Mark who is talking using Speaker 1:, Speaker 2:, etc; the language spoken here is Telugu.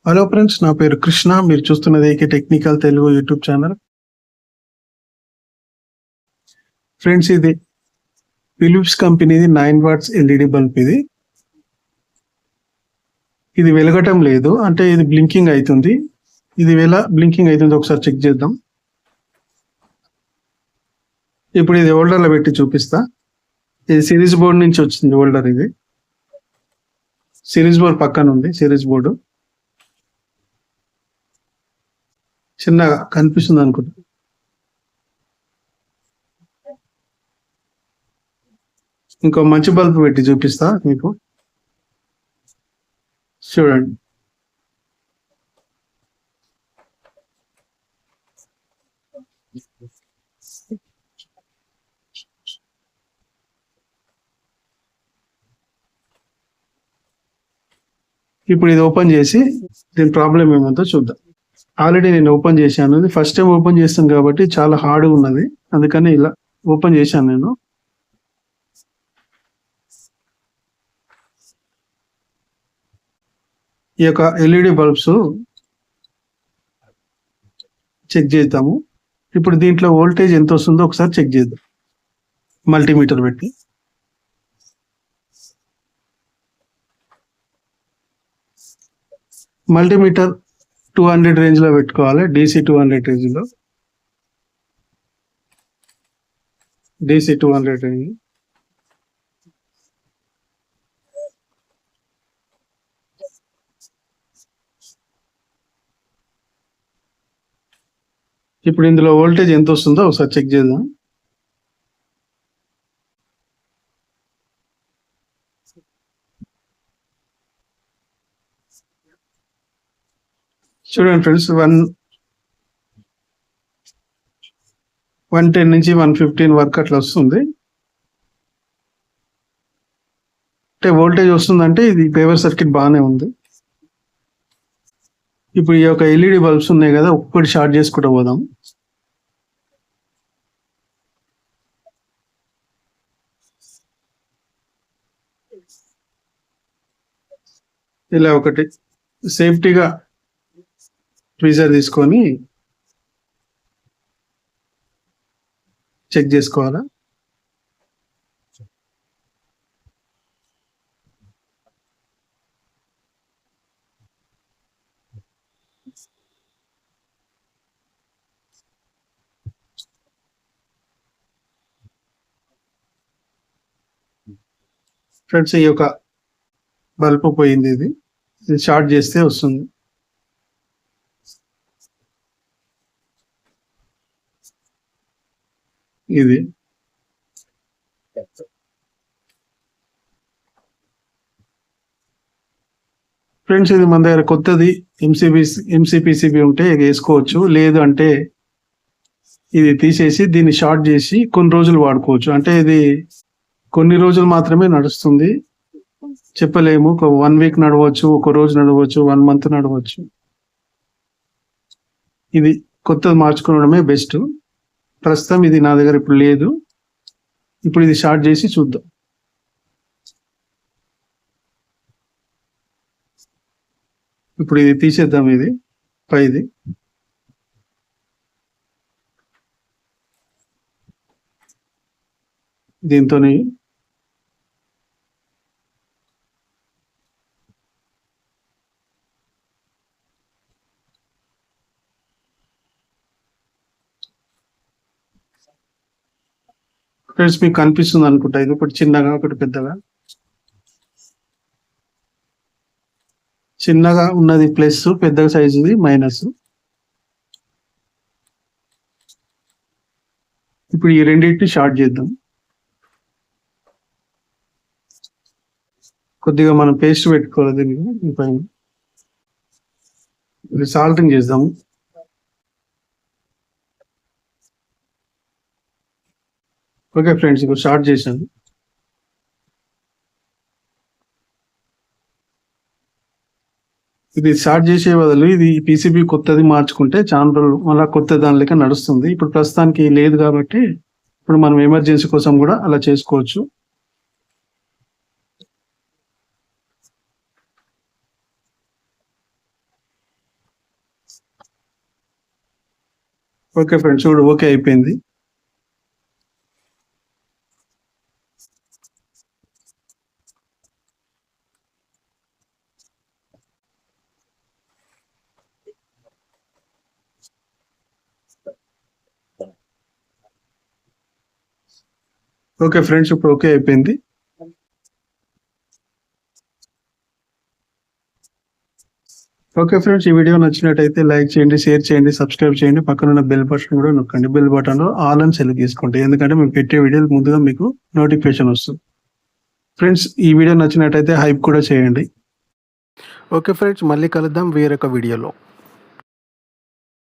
Speaker 1: హలో ఫ్రెండ్స్, నా పేరు కృష్ణ. మీరు చూస్తున్నది AK technical Telugu YouTube channel. Friends, ఇది ఫిలిప్స్ కంపెనీది 9 వాట్స్ ఎల్ఈడి బల్బ్. ఇది వెలగటం లేదు, అంటే ఇది బ్లింకింగ్ అవుతుంది. ఇది బ్లింకింగ్ అవుతుంది, ఒకసారి చెక్ చేద్దాం. ఇప్పుడు ఇది హోల్డర్లో పెట్టి చూపిస్తా. ఇది సిరీస్ బోర్డ్ నుంచి వచ్చింది హోల్డర్. ఇది సిరీస్ బోర్డ్ పక్కన ఉంది. సిరీస్ బోర్డు చిన్నగా కనిపిస్తుంది అనుకుంటా. ఇంకో మంచి బల్బ్ పెట్టి చూపిస్తా మీకు, చూడండి. ఇప్పుడు ఇది ఓపెన్ చేసి దీని ప్రాబ్లం ఏమంతో చూద్దాం. ఆల్రెడీ నేను ఓపెన్ చేశాను. ఇది ఫస్ట్ టైం ఓపెన్ చేస్తాను కాబట్టి చాలా హార్డ్గా ఉన్నది, అందుకని ఇలా ఓపెన్ చేశాను నేను. ఈ యొక్క ఎల్ఈడి బల్బ్స్ చెక్ చేద్దాము. ఇప్పుడు దీంట్లో వోల్టేజ్ ఎంత వస్తుందో ఒకసారి చెక్ చేద్దాం మల్టీమీటర్ పెట్టి. మల్టీమీటర్ 200 రేంజ్ లో పెట్టుకోవాలి. DC 200 రేంజ్ లో. DC 200 range. ఇప్పుడు ఇందులో వోల్టేజ్ ఎంత వస్తుందో ఒకసారి చెక్ చేద్దాం. చూడండి ఫ్రెండ్స్, 110 నుంచి 115 వరకు అట్లా వస్తుంది. అంటే వోల్టేజ్ వస్తుందంటే ఇది పేపర్ సర్క్యూట్ బాగానే ఉంది. ఇప్పుడు ఈ యొక్క ఎల్ఈడి బల్బ్స్ ఉన్నాయి కదా, ఒక్కటి షార్ట్ చేసుకుంటూ పోదాం. ఇలా ఒకటి సేఫ్టీగా ట్వీజర్ తీసుకొని చెక్ చేసుకోవాలా. ఫ్రెండ్స్, ఈ యొక్క బల్బ్ పోయింది. ఇది షార్ట్ చేస్తే వస్తుంది. ఇది ఫ్రెండ్స్, ఇది మన దగ్గర కొత్తది ఎంసీపీసీబీ ఉంటే వేసుకోవచ్చు. లేదు అంటే ఇది తీసేసి దీన్ని షార్ట్ చేసి కొన్ని రోజులు వాడుకోవచ్చు. అంటే ఇది కొన్ని రోజులు మాత్రమే నడుస్తుంది, చెప్పలేము. ఒక 1 వీక్ నడవచ్చు, ఒక రోజు నడవచ్చు, 1 మంత్ నడవచ్చు. ఇది కొత్తది మార్చుకోవడమే బెస్ట్. ప్రస్తుతం ఇది నా దగ్గర ఇప్పుడు లేదు. ఇప్పుడు ఇది షార్ట్ చేసి చూద్దాం. ఇప్పుడు ఇది తీసేద్దాం. ఇది పైది దీంతో ఫ్రెండ్స్, మీకు కనిపిస్తుంది అనుకుంటా. ఇది ఒకటి చిన్నగా, ఒకటి పెద్దగా. చిన్నగా ఉన్నది ప్లస్, పెద్ద సైజుది మైనస్. ఇప్పుడు ఈ రెండింటిని షార్ట్ చేద్దాం. కొద్దిగా మనం పేస్ట్ పెట్టుకోవాలి దీనికి పైన. ఇది సాల్టింగ్ చేద్దాము. ఓకే ఫ్రెండ్స్, ఇప్పుడు షార్ట్ చేశాను. ఇది షార్ట్ చేసే బదులు ఇది పీసీబీ కొత్తది మార్చుకుంటే చాలా రోజులు మళ్ళీ కొత్త దాని లెక్క నడుస్తుంది. ఇప్పుడు ప్రస్తుతానికి లేదు కాబట్టి ఇప్పుడు మనం ఎమర్జెన్సీ కోసం కూడా అలా చేసుకోవచ్చు. ఓకే ఫ్రెండ్స్, చూడు ఓకే అయిపోయింది. ఓకే ఫ్రెండ్స్, ఇప్పుడు ఓకే అయిపోయింది. ఓకే ఫ్రెండ్స్, ఈ వీడియో నచ్చినట్టయితే లైక్ చేయండి, షేర్ చేయండి, సబ్స్క్రైబ్ చేయండి. పక్కనున్న బెల్ బటన్ కూడా నొక్కండి. బెల్ బటన్లో ఆల్ అని సెలెక్ట్ చేసుకోండి, ఎందుకంటే మేము పెట్టే వీడియోలు ముందుగా మీకు నోటిఫికేషన్ వస్తుంది. ఫ్రెండ్స్, ఈ వీడియో నచ్చినట్టయితే హైప్ కూడా చేయండి. ఓకే ఫ్రెండ్స్, మళ్ళీ కలుద్దాం వేరొక వీడియోలో.